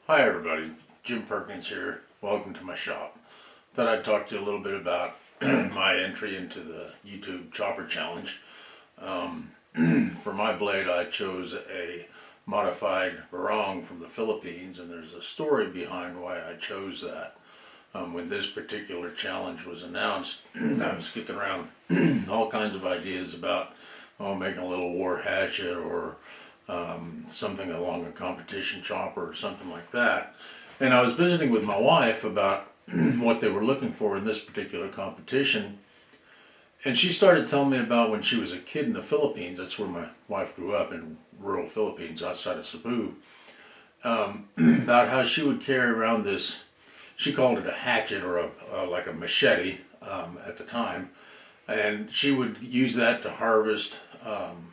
Hi everybody, Jim Perkins here. Welcome to my shop. Thought I'd talk to you a little bit about my entry into the YouTube Chopper Challenge. For my blade I chose a modified barong from the Philippines, and there's a story behind why I chose that. When this particular challenge was announced, I was kicking around all kinds of ideas about making a little war hatchet or something along a competition chopper or something like that. And I was visiting with my wife about what they were looking for in this particular competition. And she started telling me about when she was a kid in the Philippines. That's where my wife grew up, in rural Philippines outside of Cebu. About how she would carry around this, she called it a hatchet or like a machete at the time. And she would use that to harvest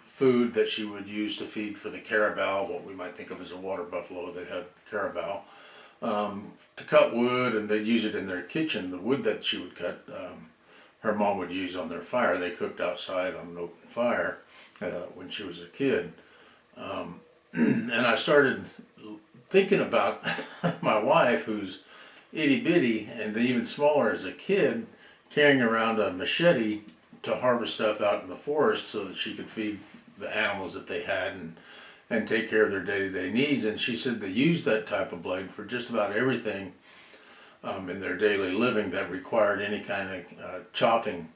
food that she would use to feed for the carabao, what we might think of as a water buffalo. They had carabao, to cut wood, and they'd use it in their kitchen. The wood that she would cut, her mom would use on their fire. They cooked outside on an open fire when she was a kid. And I started thinking about my wife, who's itty bitty and even smaller as a kid, carrying around a machete to harvest stuff out in the forest so that she could feed the animals that they had and take care of their day-to-day needs. And she said they used that type of blade for just about everything in their daily living that required any kind of chopping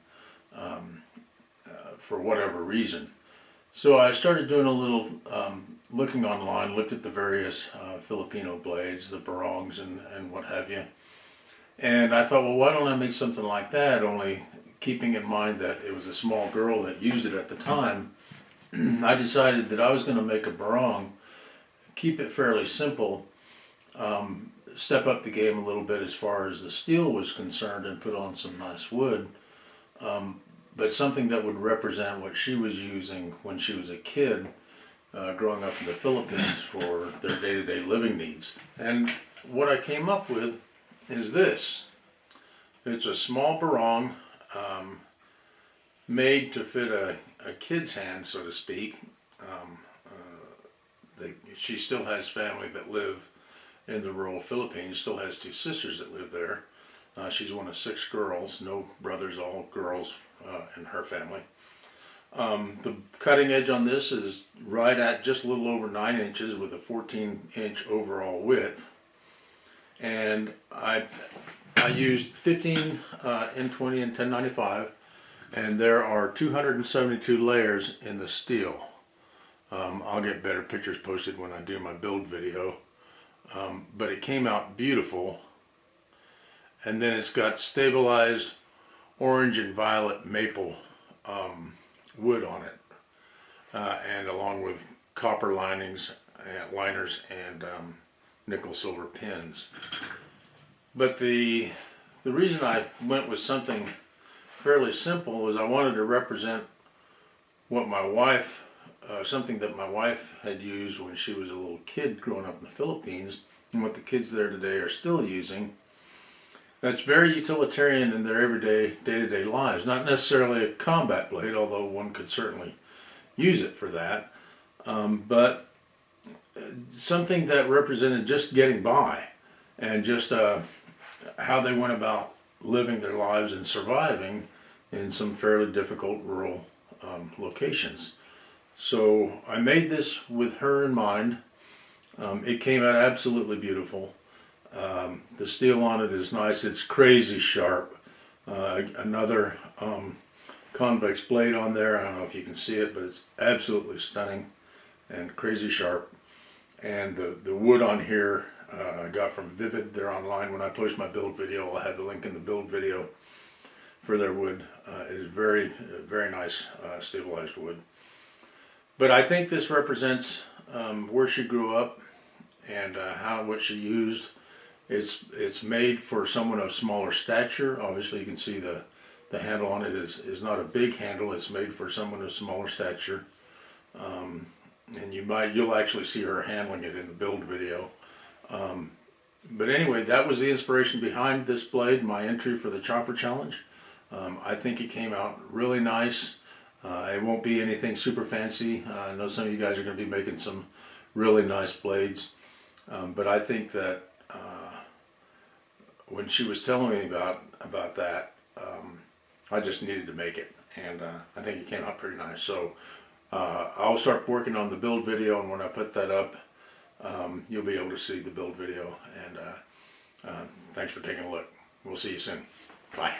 for whatever reason. So I started doing a little looking online, looked at the various Filipino blades, the barongs and what have you. And I thought, well, why don't I make something like that, only keeping in mind that it was a small girl that used it at the time. I decided that I was going to make a barong, keep it fairly simple, step up the game a little bit as far as the steel was concerned and put on some nice wood, but something that would represent what she was using when she was a kid, growing up in the Philippines for their day-to-day living needs. And what I came up with is this. It's a small barong, made to fit a kid's hand, so to speak. She still has family that live in the rural Philippines, still has two sisters that live there. She's one of 6 girls, no brothers, all girls in her family. The cutting edge on this is right at just a little over 9 inches with a 14-inch overall width. And I used 15 N20 and 1095, and there are 272 layers in the steel. I'll get better pictures posted when I do my build video, but it came out beautiful. And then it's got stabilized orange and violet maple wood on it, and along with copper liners and nickel silver pins. But the reason I went with something fairly simple was I wanted to represent what my wife, something that my wife had used when she was a little kid growing up in the Philippines, and what the kids there today are still using. That's very utilitarian in their everyday, day-to-day lives. Not necessarily a combat blade, although one could certainly use it for that, but something that represented just getting by and just how they went about living their lives and surviving in some fairly difficult rural locations. So I made this with her in mind. It came out absolutely beautiful. The steel on it is nice. It's crazy sharp. Another convex blade on there. I don't know if you can see it, but it's absolutely stunning and crazy sharp. And the wood on here I got from Vivid. They're online. When I post my build video, I'll have the link in the build video for their wood. It's very, very nice stabilized wood. But I think this represents where she grew up and what she used. It's made for someone of smaller stature. Obviously, you can see the handle on it is not a big handle. It's made for someone of smaller stature. And you'll actually see her handling it in the build video. But anyway, that was the inspiration behind this blade, my entry for the Chopper Challenge. I think it came out really nice. It won't be anything super fancy. I know some of you guys are going to be making some really nice blades. But I think that when she was telling me about that, I just needed to make it, and I think it came out pretty nice. So I'll start working on the build video, and when I put that up, you'll be able to see the build video. And thanks for taking a look. We'll see you soon. Bye.